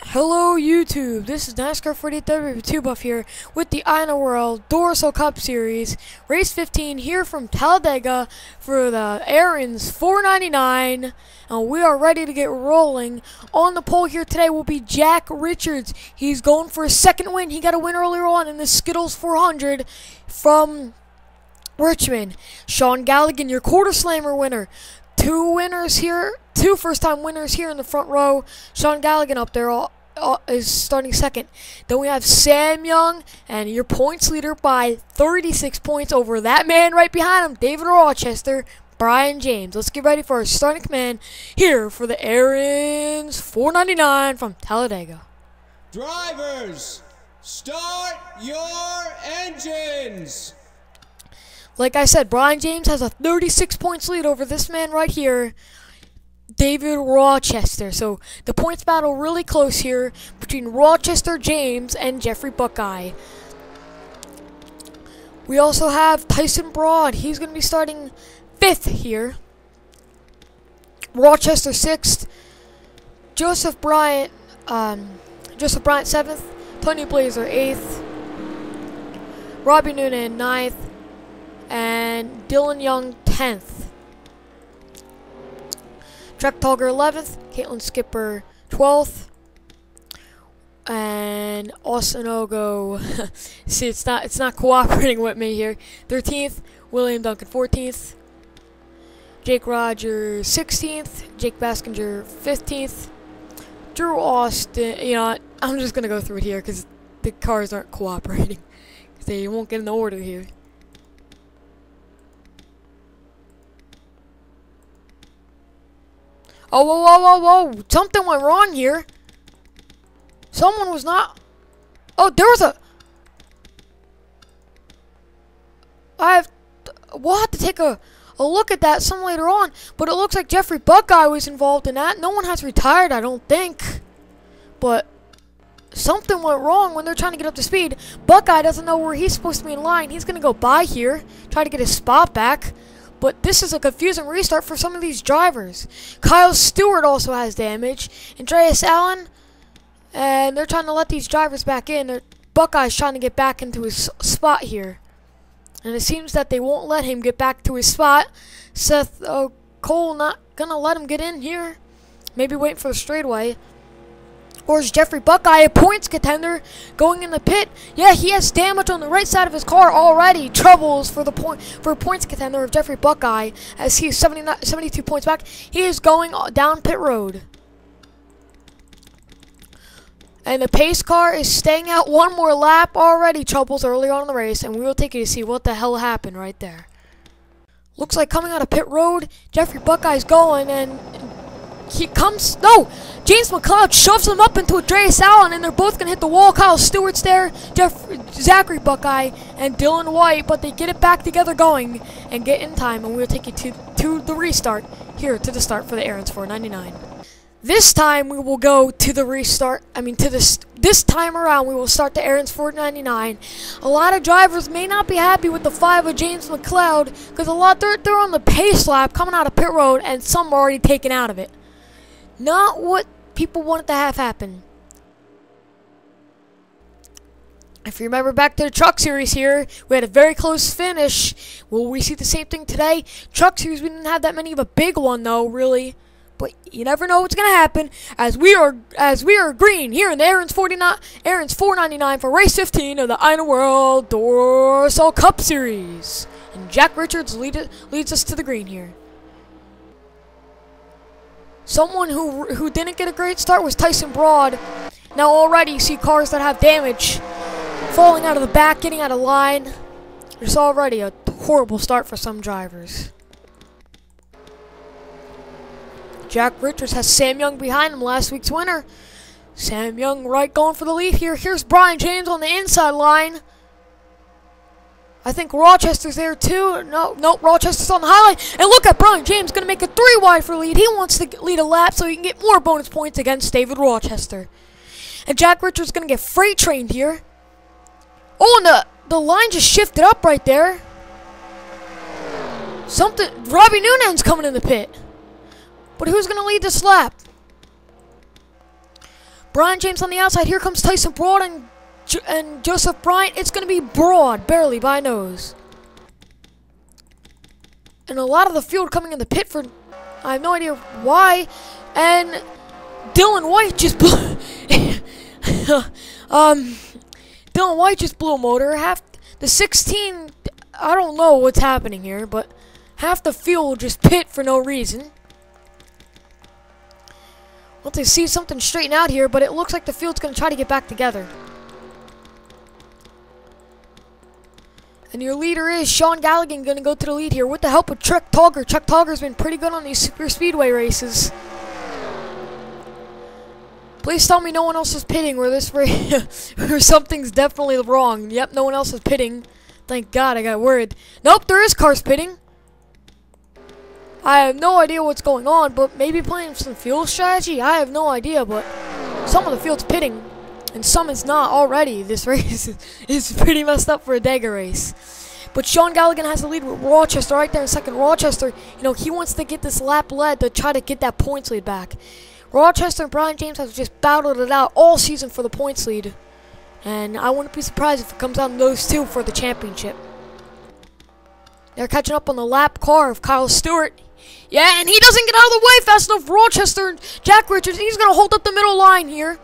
Hello YouTube, this is NASCAR 48W2 Buff here with the INORL Duracell Cup Series, Race 15 here from Talladega for the errands 499, and we are ready to get rolling. On the pole here today will be Jack Richards. He's going for a second win. He got a win earlier on in the Skittles 400 from Richmond. Sean Galligan, your quarter slammer winner. Two winners here, two first-time winners here in the front row. Sean Galligan up there is starting second. Then we have Sam Young, and your points leader by 36 points over that man right behind him, David Rochester, Brian James. Let's get ready for our starting command here for the errands 499 from Talladega. Drivers, start your engines! Like I said, Brian James has a 36 points lead over this man right here, David Rochester. So the points battle really close here between Rochester, James, and Jeffrey Buckeye. We also have Tyson Broad. He's going to be starting 5th here. Rochester 6th. Joseph Bryant 7th. Tony Blazer 8th. Robbie Noonan 9th. And Dylan Young 10th. Trek Tolger 11th, Caitlin Skipper 12th, and Austin Ogo. See, it's not cooperating with me here. 13th, William Duncan 14th, Jake Rogers 16th, Jake Baskinger 15th, Drew Austin. You know, I'm just gonna go through it here because the cars aren't cooperating. They won't get in the order here. Oh, whoa, whoa, whoa, whoa. Something went wrong here. Someone was not... Oh, there was a... We'll have to take a look at that some later on. But it looks like Jeffrey Buckeye was involved in that. No one has retired, I don't think. But something went wrong when they're trying to get up to speed. Buckeye doesn't know where he's supposed to be in line. He's going to go by here, try to get his spot back. But this is a confusing restart for some of these drivers. Kyle Stewart also has damage. Andreas Allen. And they're trying to let these drivers back in. Buckeye's trying to get back into his spot here. And it seems that they won't let him get back to his spot. Seth Cole not going to let him get in here. Maybe waiting for the straightaway. Or is Jeffrey Buckeye a points contender going in the pit? Yeah, he has damage on the right side of his car already. Troubles for points contender of Jeffrey Buckeye as he is 72 points back. He is going down pit road. And the pace car is staying out one more lap already. Troubles early on in the race, and we will take you to see what the hell happened right there. Looks like coming out of pit road, Jeffrey Buckeye's going, and he comes... No! James McLeod shoves him up into Andreas Allen, and they're both going to hit the wall. Kyle Stewart's there, Zachary Buckeye, and Dylan White, but they get it back together going and get in time, and we'll take you to the restart here to the start for the errands 499. This time we will go to the restart. This time around we will start the errands 499. A lot of drivers may not be happy with the 5 of James McLeod because they're on the pace lap coming out of pit road, and some are already taken out of it. Not what people wanted to have happen. If you remember back to the Truck Series here, we had a very close finish. Will we see the same thing today? Truck Series, we didn't have that many of a big one though, really. But you never know what's gonna happen as we are green here in the errands 499 for race 15 of the INORL Duracell Cup Series. And Jack Richards leads us to the green here. Someone who didn't get a great start was Tyson Broad. Now already you see cars that have damage falling out of the back, getting out of line. It's already a horrible start for some drivers. Jack Richards has Sam Young behind him, last week's winner. Sam Young right going for the lead here. Here's Brian James on the inside line. I think Rochester's there too. No, Rochester's on the highline. And look at Brian James going to make a 3 wide for lead. He wants to lead a lap so he can get more bonus points against David Rochester. And Jack Richards going to get freight trained here. Oh, and the line just shifted up right there. Robbie Noonan's coming in the pit. But who's going to lead this lap? Brian James on the outside. Here comes Tyson Broad and Joseph Bryant. It's going to be Broad, barely by nose. And a lot of the field coming in the pit for, I have no idea why. And Dylan White just blew, Dylan White just blew a motor. Half the 16, I don't know what's happening here, but half the field just pit for no reason. Want to see something straighten out here, but it looks like the field's going to try to get back together. And your leader is Sean Galligan, going to go to the lead here with the help of Chuck Togger. Chuck Togger's been pretty good on these super speedway races. Please tell me no one else is pitting where this race, where something's definitely wrong. Yep, no one else is pitting. Thank God, I got worried. Nope, there is cars pitting. I have no idea what's going on, but maybe playing some fuel strategy? I have no idea, but some of the field's pitting, and some is not already. This race is pretty messed up for a Dega race. But Sean Galligan has the lead with Rochester right there in second. Rochester, you know, he wants to get this lap lead to try to get that points lead back. Rochester and Brian James have just battled it out all season for the points lead. And I wouldn't be surprised if it comes down to those two for the championship. They're catching up on the lap car of Kyle Stewart. Yeah, and he doesn't get out of the way fast enough. Rochester and Jack Richards, he's going to hold up the middle line here.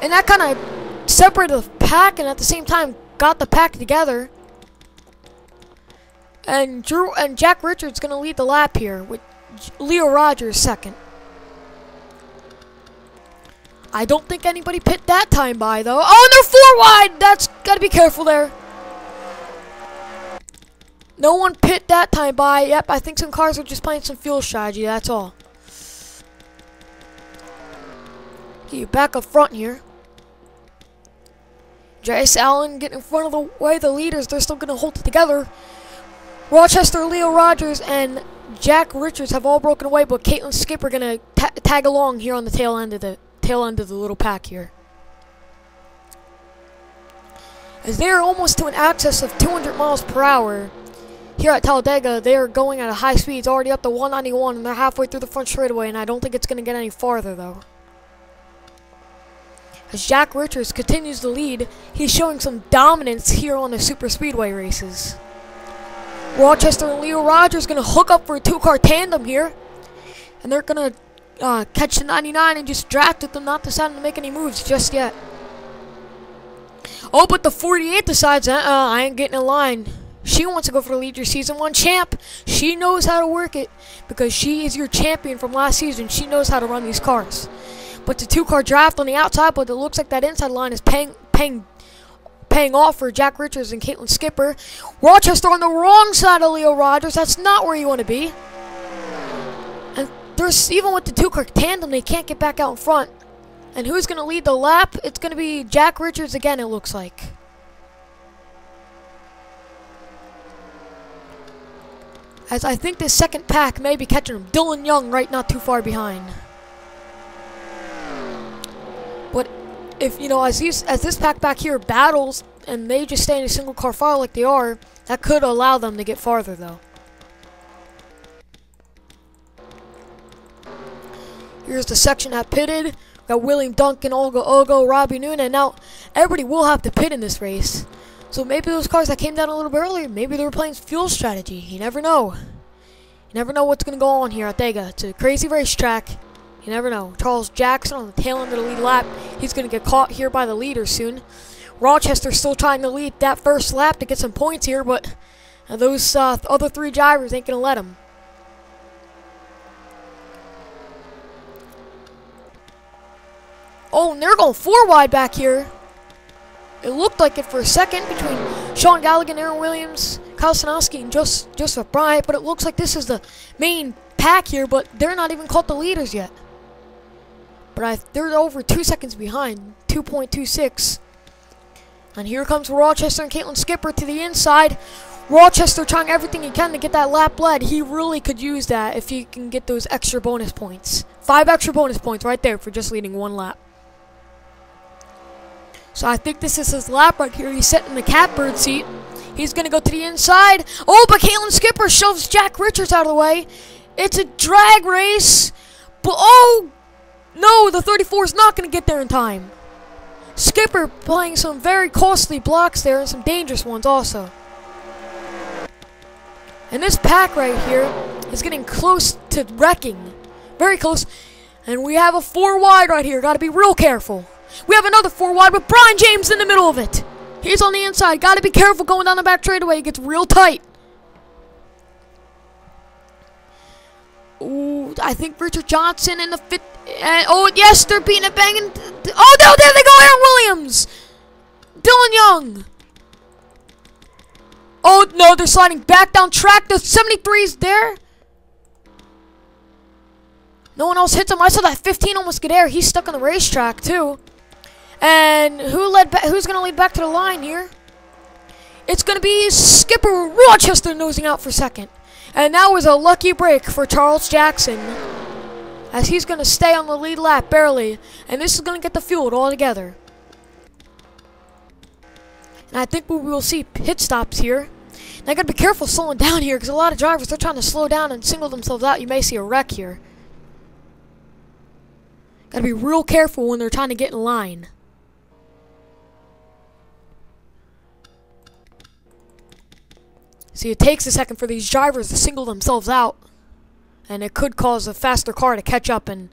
And that kind of separated the pack and at the same time got the pack together. And Jack Richards going to lead the lap here with Leo Rogers second. I don't think anybody pit that time by though. Oh, and they're 4 wide. That's got to be careful there. No one pit that time by. Yep, I think some cars are just playing some fuel strategy, that's all. Get you back up front here. Jace Allen getting in front of the way. The leaders, they're still going to hold it together. Rochester, Leo Rogers, and Jack Richards have all broken away, but Caitlin Skipper going to tag along here on the tail end of the little pack here. As they are almost to an access of 200 miles per hour. Here at Talladega, they are going at a high speed. It's already up to 191, and they're halfway through the front straightaway, and I don't think it's going to get any farther, though. As Jack Richards continues to lead, he's showing some dominance here on the super speedway races. Rochester and Leo Rogers going to hook up for a 2-car tandem here, and they're going to catch the 99 and just draft at them, not deciding to make any moves just yet. Oh, but the 48 decides, I ain't getting in line. She wants to go for the lead, your season 1 champ. She knows how to work it because she is your champion from last season. She knows how to run these cars. But the 2-car draft on the outside, but it looks like that inside line is paying off for Jack Richards and Caitlin Skipper. Rochester on the wrong side of Leo Rogers. That's not where you want to be. And there's even with the 2-car tandem, they can't get back out in front. And who's going to lead the lap? It's going to be Jack Richards again, it looks like. As I think this second pack may be catching him. Dylan Young right not too far behind. But if, you know, as this pack back here battles and they just stay in a single car file like they are, that could allow them to get farther though. Here's the section that pitted. We got William Duncan, Olga Ogo, Robbie Noonan. Now, everybody will have to pit in this race. So maybe those cars that came down a little bit earlier, maybe they were playing fuel strategy. You never know. You never know what's going to go on here at Dega. It's a crazy racetrack. You never know. Charles Jackson on the tail end of the lead lap. He's going to get caught here by the leader soon. Rochester still trying to lead that first lap to get some points here, but those other 3 drivers ain't going to let him. Oh, and they're going 4 wide back here. It looked like it for a second between Sean Galligan, Aaron Williams, Kyle Sanowski, and Joseph Bryant, but it looks like this is the main pack here, but they're not even called the leaders yet. But they're over 2 seconds behind, 2.26. And here comes Rochester and Caitlin Skipper to the inside. Rochester trying everything he can to get that lap lead. He really could use that if he can get those extra bonus points. 5 extra bonus points right there for just leading 1 lap. So I think this is his lap right here. He's sitting in the catbird seat. He's going to go to the inside. Oh, but Caitlin Skipper shoves Jack Richards out of the way. It's a drag race. But, oh, No, the 34 is not going to get there in time. Skipper playing some very costly blocks there and some dangerous ones also. And this pack right here is getting close to wrecking. Very close. And we have a 4 wide right here. Got to be real careful. We have another 4 wide with Brian James in the middle of it. He's on the inside. Got to be careful going down the back straightaway. It gets real tight. Ooh, I think Richard Johnson in the 5th. Oh, yes, they're beating it, banging. Oh, no, there they go, Aaron Williams. Dylan Young. Oh, no, they're sliding back down track. The 73's there. No one else hits him. I saw that 15 almost get air. He's stuck on the racetrack, too. And who's going to lead back to the line here? It's going to be Skipper Rochester nosing out for second. And that was a lucky break for Charles Jackson, as he's going to stay on the lead lap barely. And this is going to get the field all together. And I think we will see pit stops here. And I got to be careful slowing down here, because a lot of drivers, they're trying to slow down and single themselves out. You may see a wreck here. Got to be real careful when they're trying to get in line. See, it takes a second for these drivers to single themselves out. And it could cause a faster car to catch up and,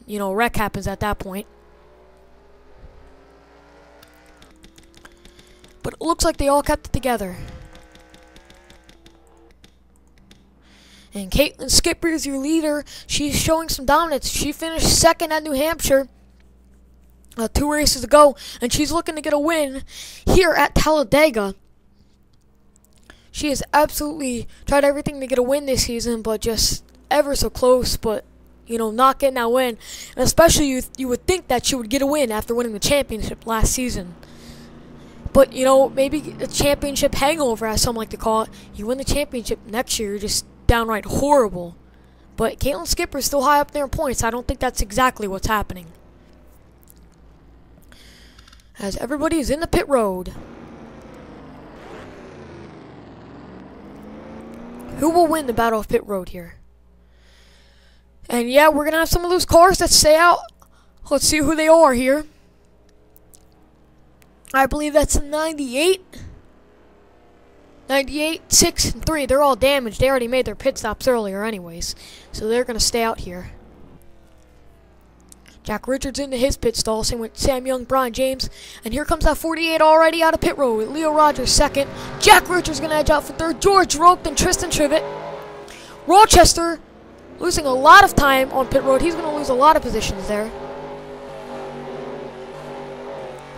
you know, wreck happens at that point. But it looks like they all kept it together. And Caitlin Skipper is your leader. She's showing some dominance. She finished second at New Hampshire. 2 races to go. And she's looking to get a win here at Talladega. She has absolutely tried everything to get a win this season, but just ever so close, but, you know, not getting that win. And especially you would think that she would get a win after winning the championship last season. But, you know, maybe a championship hangover, as some like to call it. You win the championship next year, you're just downright horrible. But Caitlin Skipper is still high up there in points. I don't think that's exactly what's happening. As everybody is in the pit road. Who will win the Battle of Pit Road here? And yeah, we're going to have some of those cars that stay out. Let's see who they are here. I believe that's a 98. 98, 6, and 3. They're all damaged. They already made their pit stops earlier anyways. So they're going to stay out here. Jack Richards into his pit stall. Same with Sam Young, Brian James. And here comes that 48 already out of pit road with Leo Rogers second. Jack Richards going to edge out for third. George Roped and Tristan Trivet. Rochester losing a lot of time on pit road. He's going to lose a lot of positions there.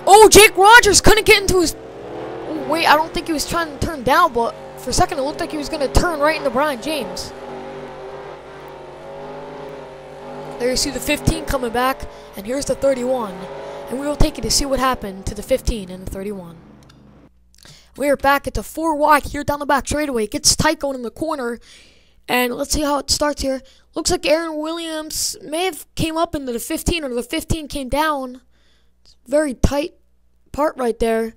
Oh, Jake Rogers couldn't get into his... Oh, wait, I don't think he was trying to turn down, but for a second it looked like he was going to turn right into Brian James. There you see the 15 coming back, and here's the 31. And we will take it to see what happened to the 15 and the 31. We are back at the 4 wide here down the back straightaway. It gets tight going in the corner, and let's see how it starts here. Looks like Aaron Williams may have came up into the 15, or the 15 came down. It's a very tight part right there.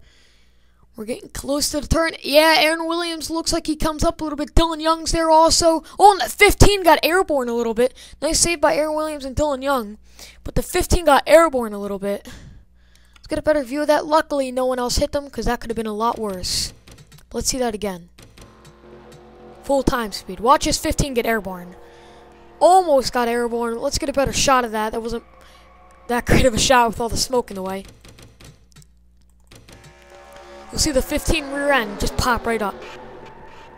We're getting close to the turn. Yeah, Aaron Williams looks like he comes up a little bit. Dylan Young's there also. Oh, and that 15 got airborne a little bit. Nice save by Aaron Williams and Dylan Young. But the 15 got airborne a little bit. Let's get a better view of that. Luckily, no one else hit them, because that could have been a lot worse. But let's see that again. Full time speed. Watch his 15 get airborne. Almost got airborne. Let's get a better shot of that. That wasn't that great of a shot with all the smoke in the way. You'll see the 15 rear end just pop right up.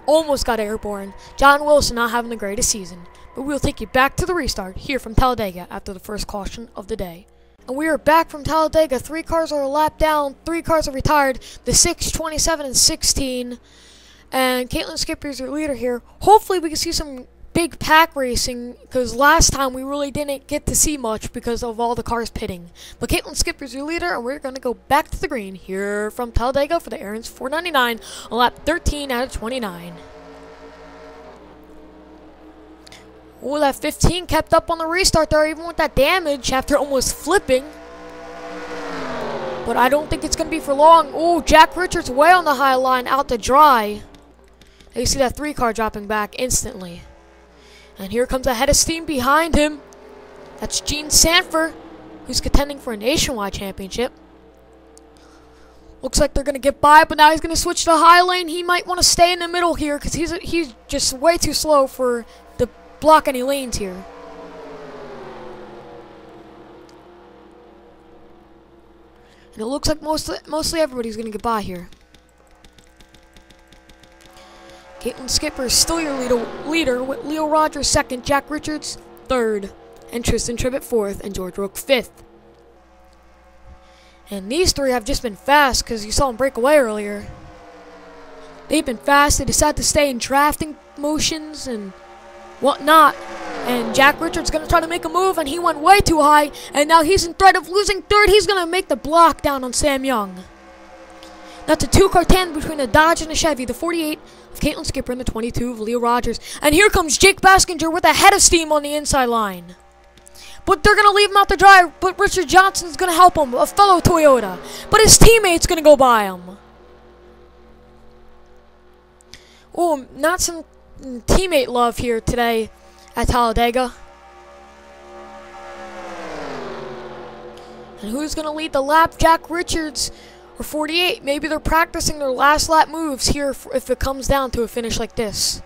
Almost got airborne. John Wilson not having the greatest season. But we'll take you back to the restart here from Talladega after the first caution of the day. And we are back from Talladega. 3 cars are a lap down. 3 cars are retired. The 6, 27, and 16. And Caitlin Skipper is your leader here. Hopefully we can see some big pack racing, because last time we really didn't get to see much because of all the cars pitting. But Caitlin Skipper's your leader, and we're going to go back to the green here from Talladega for the Aaron's 499 on lap 13 out of 29. Oh, that 15 kept up on the restart there, even with that damage after almost flipping. But I don't think it's going to be for long. Oh, Jack Richards way on the high line, out to dry. And you see that 3 car dropping back instantly. And here comes a head of steam behind him. That's Gene Sanford, who's contending for a nationwide championship. Looks like they're going to get by, but now he's going to switch to the high lane. He might want to stay in the middle here because he's just way too slow to block any lanes here. And it looks like mostly everybody's going to get by here. Caitlin Skipper is still your leader with Leo Rogers second, Jack Richards third, and Tristan Tribbett fourth, and George Rook fifth. And these three have just been fast because you saw them break away earlier. They've been fast. They decided to stay in drafting motions and whatnot. And Jack Richards going to try to make a move, and he went way too high. And now he's in threat of losing third. He's going to make the block down on Sam Young. That's a two-car tandem between a Dodge and a Chevy. The 48 of Caitlin Skipper and the 22 of Leo Rogers. And here comes Jake Baskinger with a head of steam on the inside line. But they're going to leave him out to dry. But Richard Johnson's going to help him, a fellow Toyota. But his teammate's going to go by him. Oh, not some teammate love here today at Talladega. And who's going to lead the lap? Jack Richards or 48. Maybe they're practicing their last lap moves here if it comes down to a finish like this.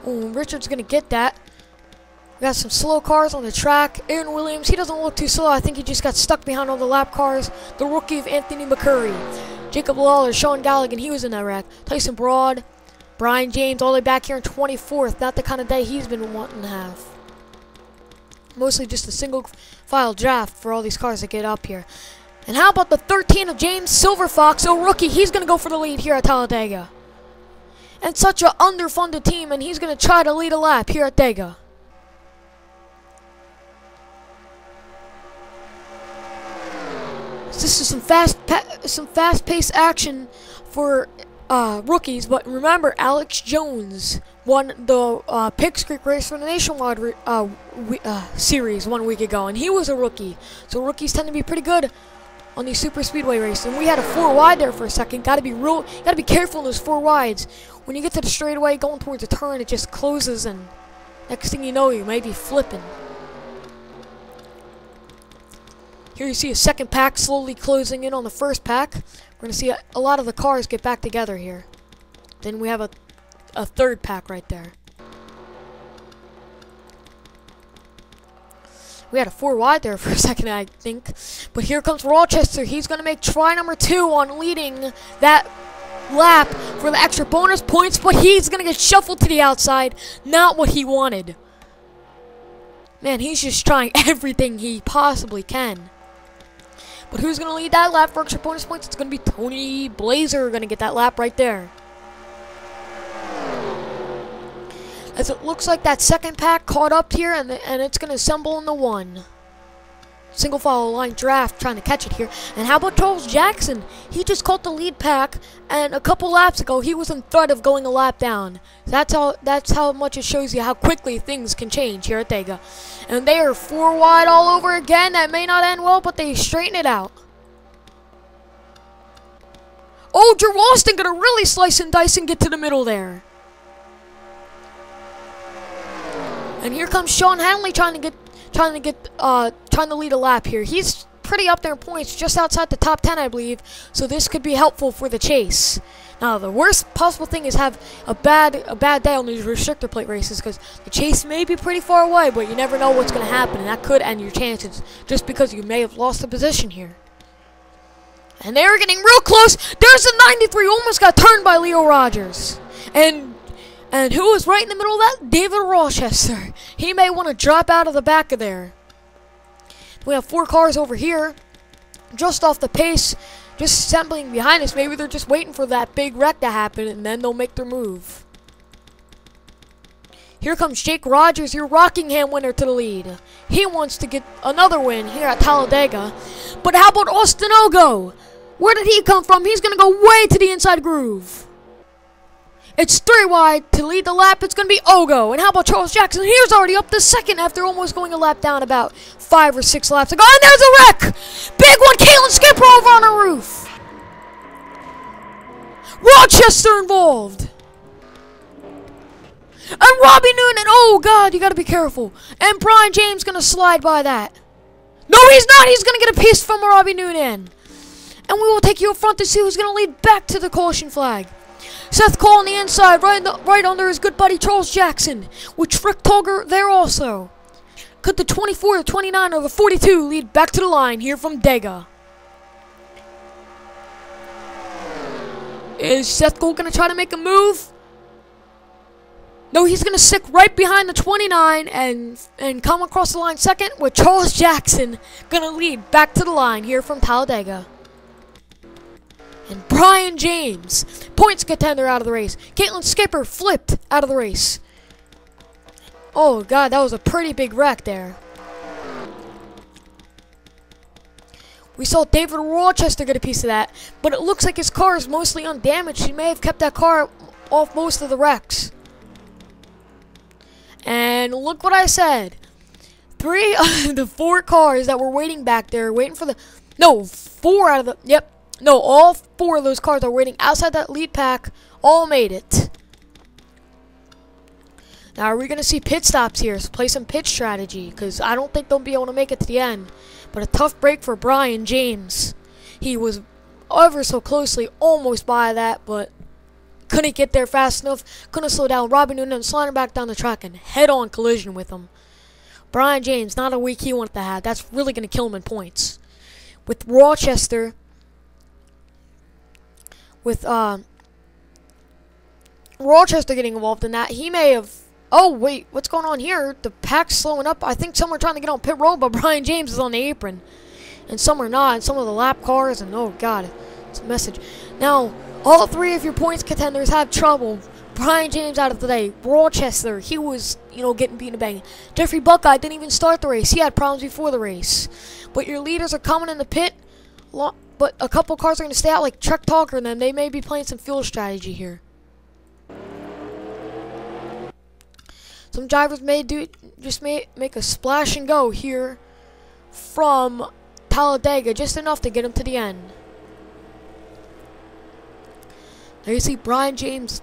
Oh, Richards going to get that. We got some slow cars on the track. Aaron Williams, he doesn't look too slow. I think he just got stuck behind all the lap cars. The rookie of Anthony McCurry. Jacob Lawler, Sean Galligan, he was in that wreck. Tyson Broad, Brian James, all the way back here in 24th. Not the kind of day he's been wanting to have. Mostly just a single file draft for all these cars that get up here. And how about the 13 of James Silverfox, a rookie? He's going to go for the lead here at Talladega. And such an underfunded team, and he's going to try to lead a lap here at Dega. This is some fast-paced action for rookies, but remember, Alex Jones won the Picks Creek race for the Nationwide series 1 week ago, and he was a rookie. So rookies tend to be pretty good on these super speedway races. And we had a 4 wide there for a second. Gotta be careful in those 4 wides. When you get to the straightaway, going towards a turn, it just closes, and next thing you know, you may be flipping. Here you see a second pack slowly closing in on the first pack. We're going to see a lot of the cars get back together here. Then we have a third pack right there. We had a 4 wide there for a second, I think. But here comes Rochester. He's going to make try number 2 on leading that lap for the extra bonus points. But he's going to get shuffled to the outside. Not what he wanted. Man, he's just trying everything he possibly can. But who's going to lead that lap for extra bonus points? It's going to be Tony Blazer going to get that lap right there. As it looks like that second pack caught up here, and it's going to assemble in the 1. Single file line draft trying to catch it here. And how about Charles Jackson? He just caught the lead pack, and a couple laps ago he was in threat of going a lap down. That's how much it shows you how quickly things can change here at Dega. And they are 4 wide all over again. That may not end well, but they straighten it out. Oh, Drew Austin gonna really slice and dice and get to the middle there. And here comes Sean Hanley trying to lead a lap here. He's pretty up there in points, just outside the top 10, I believe. So this could be helpful for the chase. Now, the worst possible thing is have a bad day on these restrictor plate races, because the chase may be pretty far away, but you never know what's going to happen, and that could end your chances just because you may have lost the position here. And they're getting real close. There's a 93, almost got turned by Leo Rogers. And who was right in the middle of that? David Rochester. He may want to drop out of the back of there. We have 4 cars over here, just off the pace, just assembling behind us. Maybe they're just waiting for that big wreck to happen, and then they'll make their move. Here comes Jake Rogers, your Rockingham winner, to the lead. He wants to get another win here at Talladega. But how about Austin Ogo? Where did he come from? He's going to go way to the inside groove. It's 3 wide to lead the lap. It's going to be Ogo. And how about Charles Jackson? He's already up to second after almost going a lap down about 5 or 6 laps ago. And there's a wreck! Big one! Caitlin Skipper over on the roof. Rochester involved. And Robbie Noonan, oh God, you gotta be careful. And Brian James gonna slide by that. No, he's not. He's gonna get a piece from Robbie Noonan. And we will take you up front to see who's gonna lead back to the caution flag. Seth Cole on the inside, right under his good buddy Charles Jackson, with Trick Togger there also. Could the 24, the 29, or the 42 lead back to the line here from Dega? Is Seth Cole gonna try to make a move? No, he's gonna stick right behind the 29 and come across the line second, with Charles Jackson gonna lead back to the line here from Talladega. And Brian James, points contender, out of the race. Caitlin Skipper flipped out of the race. Oh God, that was a pretty big wreck there. We saw David Rochester get a piece of that, but it looks like his car is mostly undamaged. He may have kept that car off most of the wrecks. And look what I said. 3 of the 4 cars that were waiting back there, waiting for the... No, 4 out of the... Yep. No, all 4 of those cars are waiting outside that lead pack. All made it. Now, are we going to see pit stops here? So play some pit strategy, because I don't think they'll be able to make it to the end. But a tough break for Brian James. He was ever so closely almost by that, but couldn't get there fast enough. Couldn't slow down. Robbie Noonan sliding back down the track and head-on collision with him. Brian James, not a week he wanted to have. That's really going to kill him in points. With Rochester, with Rochester getting involved in that, he may have... Oh, wait, what's going on here? The pack's slowing up. I think some are trying to get on pit road, but Brian James is on the apron. And some are not, and some of the lap cars, and oh, God, it's a message. Now, all 3 of your points contenders have trouble. Brian James out of the day. Rochester, he was, getting beaten to bang. Jeffrey Buckeye didn't even start the race. He had problems before the race. But your leaders are coming in the pit, but a couple cars are going to stay out, like Trek Talker and them. They may be playing some fuel strategy here. Some drivers may make a splash and go here from Talladega, just enough to get them to the end. There you see Brian James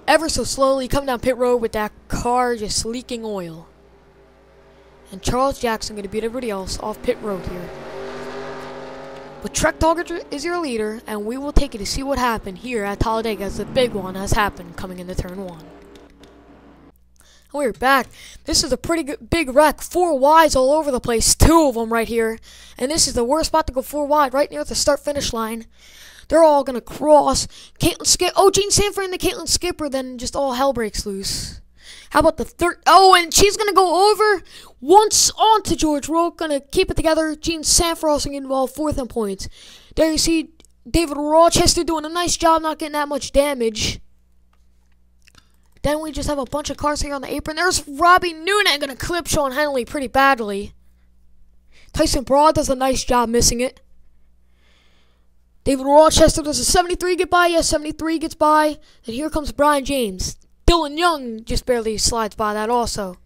ever so slowly come down pit road with that car just leaking oil. And Charles Jackson going to beat everybody else off pit road here. But Trek Talker is your leader, and we will take you to see what happened here at Talladega, as the big one has happened coming into turn 1. We're back. This is a pretty good, big wreck. 4 wides all over the place. 2 of them right here. And this is the worst spot to go 4 wide, right near the start-finish line. They're all going to cross. Caitlin Skipper. Oh, Gene Sanford and the Caitlin Skipper. Then just all hell breaks loose. How about the third? Oh, and she's going to go over once onto George Roque. Going to keep it together. Gene Sanford also getting involved 4th in points. There you see David Rochester doing a nice job not getting that much damage. Then we just have a bunch of cars here on the apron. There's Robbie Noonan going to clip Sean Henley pretty badly. Tyson Broad does a nice job missing it. David Rochester does a 73 get by. Yes, 73 gets by. And here comes Brian James. Dylan Young just barely slides by that also.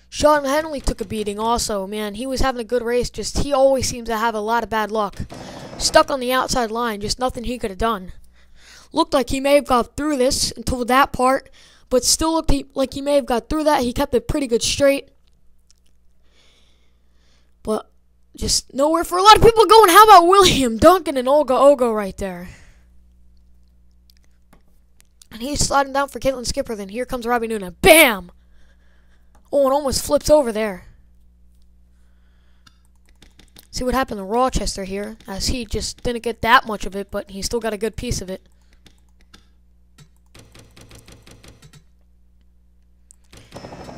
Sean Henley took a beating also. Man, he was having a good race. Just he always seems to have a lot of bad luck. Stuck on the outside line. Just nothing he could have done. Looked like he may have got through this until that part, but still looked like he may have got through that. He kept it pretty good straight. But just nowhere for a lot of people going. How about William Duncan and Olga Ogo right there? And he's sliding down for Caitlin Skipper. Then here comes Robbie Noonan. Bam! Oh, and almost flips over there. See what happened to Rochester here, as he just didn't get that much of it, but he still got a good piece of it.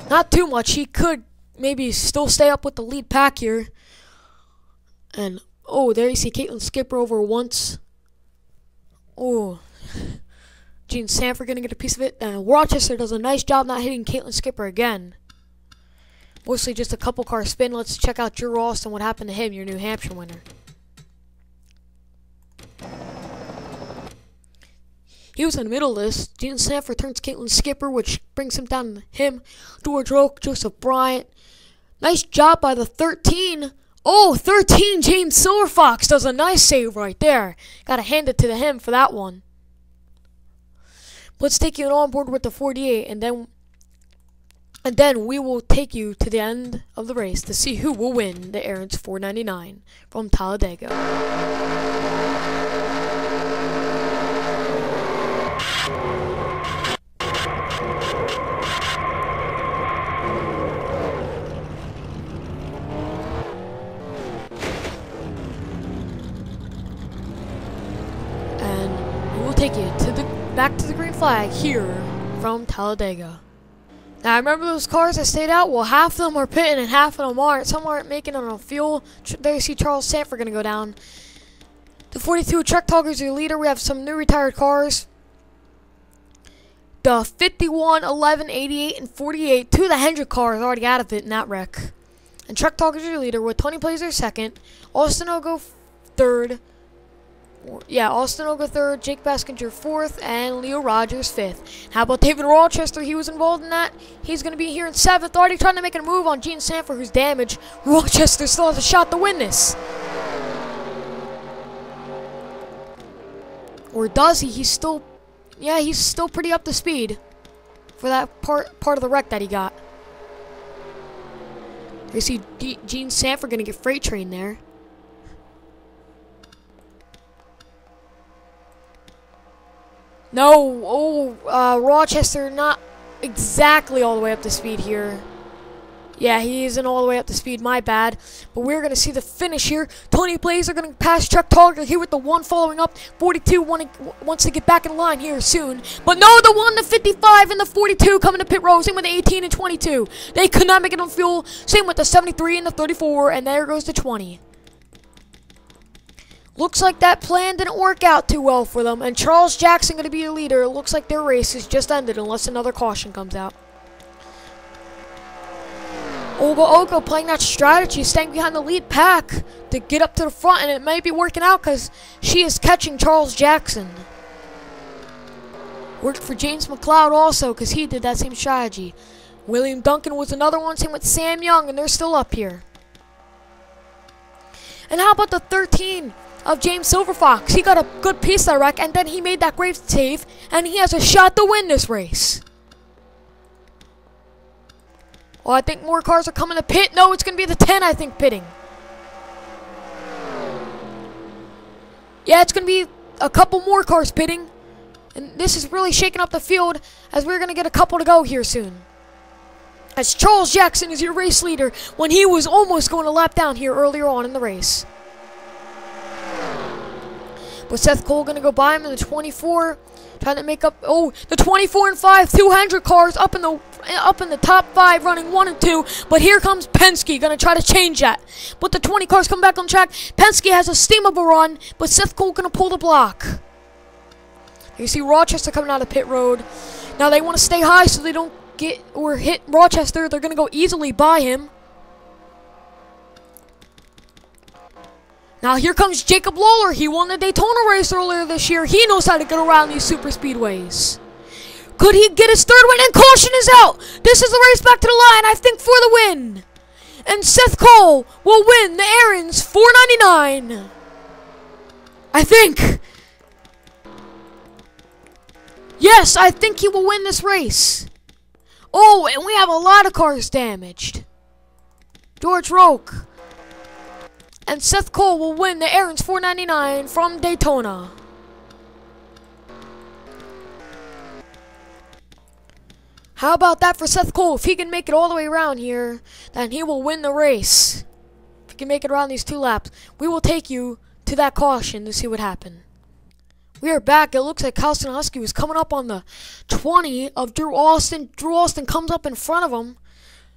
Not too much. He could maybe still stay up with the lead pack here. And, oh, there you see Caitlin Skipper over once. Oh, Gene Sanford going to get a piece of it. And Rochester does a nice job not hitting Caitlin Skipper again. Mostly just a couple car spin. Let's check out Drew Austin, what happened to him, your New Hampshire winner. He was in the middle of this. Gene Sanford turns Caitlin Skipper, which brings him down to him. George Roque, Joseph Bryant. Nice job by the 13. Oh, 13, James Silverfox does a nice save right there. Got to hand it to him for that one. let's take you on board with the 48, and then we will take you to the end of the race to see who will win the Aaron's 499 from Talladega. And we will take you to back to the green flag here from Talladega. Now, remember those cars that stayed out? Well, half of them are pitting and half of them aren't. Some aren't making enough fuel. There you see Charles Sanford going to go down. The 42 Truck Talker is your leader. We have some new retired cars. The 51, 11, 88, and 48. Two of the Hendrick cars already out of it in that wreck. And Truck Talker is your leader with Tony Plazer second. Austin will go third. Yeah, Austin will go third, Jake Baskinger fourth, and Leo Rogers fifth. How about David Rochester? He was involved in that. He's going to be here in seventh. Already trying to make a move on Gene Sanford, who's damaged. Rochester still has a shot to win this. Or does he? He's still pretty up to speed for that part of the wreck that he got. You see Gene Sanford going to get freight train there. No, Rochester not exactly all the way up to speed here. Yeah, he isn't all the way up to speed, my bad. But we're going to see the finish here. Tony Blaze going to pass Chuck Talker here with the one following up. 42 wants to get back in line here soon. But no, the 1, the 55, and the 42 coming to pit row. Same with the 18 and 22. They could not make it on fuel. Same with the 73 and the 34, and there goes the 20. Looks like that plan didn't work out too well for them. And Charles Jackson going to be your leader. It looks like their race has just ended unless another caution comes out. Olga Oko playing that strategy, staying behind the lead pack to get up to the front. And it may be working out because she is catching Charles Jackson. Worked for James McLeod also because he did that same strategy. William Duncan was another one. Same with Sam Young. And they're still up here. And how about the 13? Of James Silverfox? He got a good piece of that wreck, and then he made that great save, and he has a shot to win this race. Well, I think more cars are coming to pit. No, it's going to be the 10, I think, pitting. Yeah, it's going to be a couple more cars pitting, and this is really shaking up the field as we're going to get a couple to go here soon. As Charles Jackson is your race leader when he was almost going to lap down here earlier on in the race. But Seth Cole going to go by him in the 24, trying to make up. Oh, the 24 and 5, 200 cars up in the top 5, running 1 and 2. But here comes Penske, going to try to change that. But the 20 cars come back on track. Penske has a steam of a run, but Seth Cole going to pull the block. You see Rochester coming out of pit road. Now they want to stay high so they don't get or hit Rochester. They're going to go easily by him. Now here comes Jacob Lawler. He won the Daytona race earlier this year. He knows how to get around these super speedways. Could he get his third win? And caution is out. This is the race back to the line, I think, for the win. And Seth Cole will win the Aaron's 499. I think. Yes, I think he will win this race. Oh, and we have a lot of cars damaged. George Roque. And Seth Cole will win the Aaron's 499 from Daytona. How about that for Seth Cole? If he can make it all the way around here, then he will win the race. If he can make it around these 2 laps, we will take you to that caution to see what happened. We are back. It looks like Carlson Husky was coming up on the 20 of Drew Austin. Drew Austin comes up in front of him.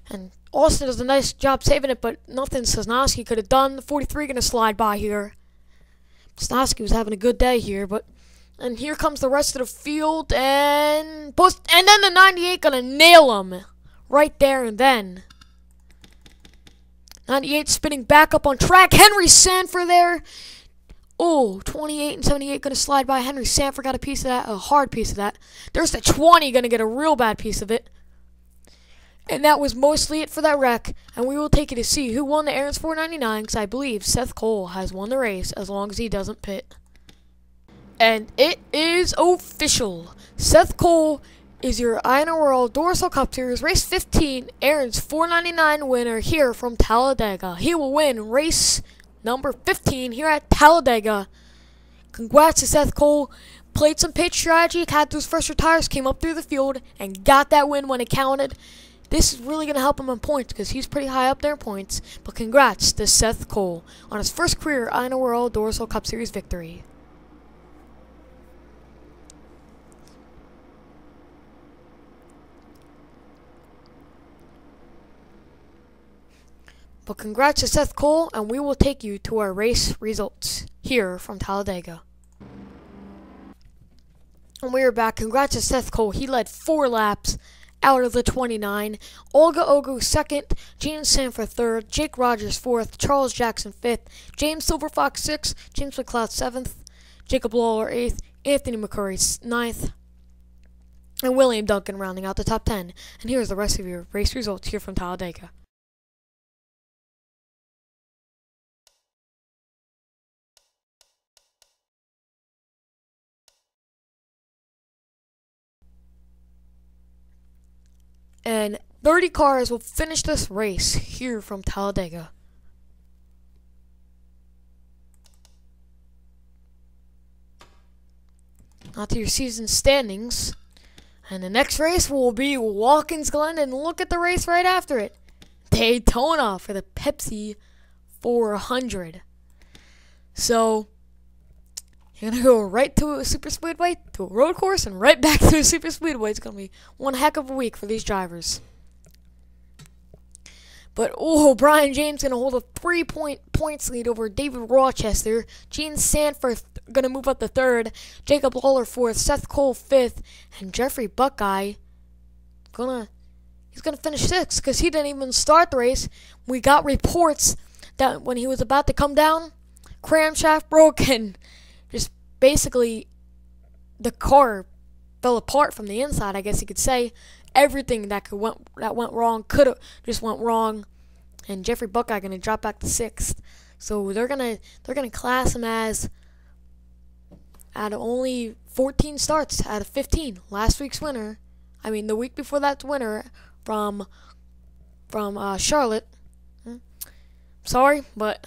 And Austin does a nice job saving it, but nothing Sosnowski could have done. The 43 going to slide by here. Sosnowski was having a good day here, and here comes the rest of the field, and then the 98 going to nail him right there and then. 98 spinning back up on track. Henry Sanford there. Oh, 28 and 78 going to slide by. Henry Sanford got a piece of that, a hard piece of that. There's the 20 going to get a real bad piece of it. And that was mostly it for that wreck. And we will take you to see who won the Aaron's 499, because I believe Seth Cole has won the race as long as he doesn't pit. And it is official. Seth Cole is your INORL Duracell Cup Series Race 15 Aaron's $4.99 winner here from Talladega. He will win race number 15 here at Talladega. Congrats to Seth Cole. Played some pitch strategy, had those fresher tires, came up through the field, and got that win when it counted. This is really going to help him in points because he's pretty high up there in points. But congrats to Seth Cole on his first career INORL Duracell Cup Series victory. But congrats to Seth Cole, and we will take you to our race results here from Talladega. And we are back. Congrats to Seth Cole. He led 4 laps out of the 29. Olga Ogu second, James Sanford third, Jake Rogers fourth, Charles Jackson fifth, James Silverfox sixth, James McLeod seventh, Jacob Lawler eighth, Anthony McCurry ninth, and William Duncan rounding out the top 10. And here's the rest of your race results here from Talladega. And 30 cars will finish this race here from Talladega. Now to your season standings. And the next race will be Watkins Glen, and look at the race right after it. Daytona for the Pepsi 400. So you're going to go right to a super speedway, to a road course, and right back to a super speedway. It's going to be one heck of a week for these drivers. But, Brian James going to hold a 3-point points lead over David Rochester. Gene Sanford going to move up to third. Jacob Lawler fourth. Seth Cole fifth. And Jeffrey Buckeye he's going to finish sixth because he didn't even start the race. We got reports that when he was about to come down, crankshaft broke and just basically the car fell apart from the inside, I guess you could say. Everything that went wrong could have just went wrong, and Jeffrey Buckeye going to drop back to sixth. So they're gonna class him as out of only 14 starts out of 15. Last week's winner, the week before that's winner from Charlotte. Sorry, but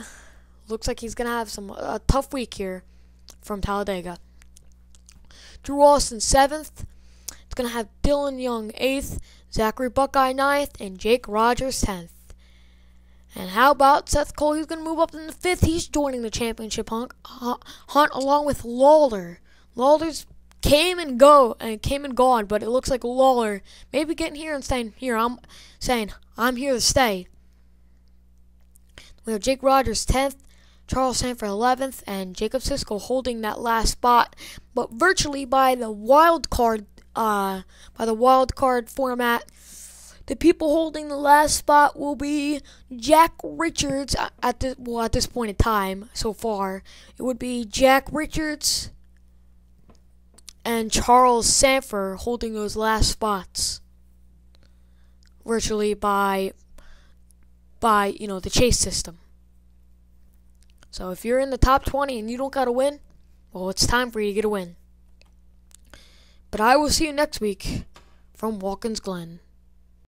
looks like he's gonna have a tough week here from Talladega. Drew Austin 7th. It's going to have Dylan Young 8th, Zachary Buckeye 9th, and Jake Rogers 10th. And how about Seth Cole? He's going to move up in the 5th. He's joining the championship hunt along with Lawler. Lawler's came and gone, but it looks like Lawler maybe getting here and saying, I'm here to stay. We have Jake Rogers 10th, Charles Sanford 11th, and Jacob Sisko holding that last spot, but virtually by the wild card format. The people holding the last spot will be Jack Richards at this point in time so far. It would be Jack Richards and Charles Sanford holding those last spots, virtually by the chase system. So if you're in the top 20 and you don't got to win, well, it's time for you to get a win. But I will see you next week from Watkins Glen.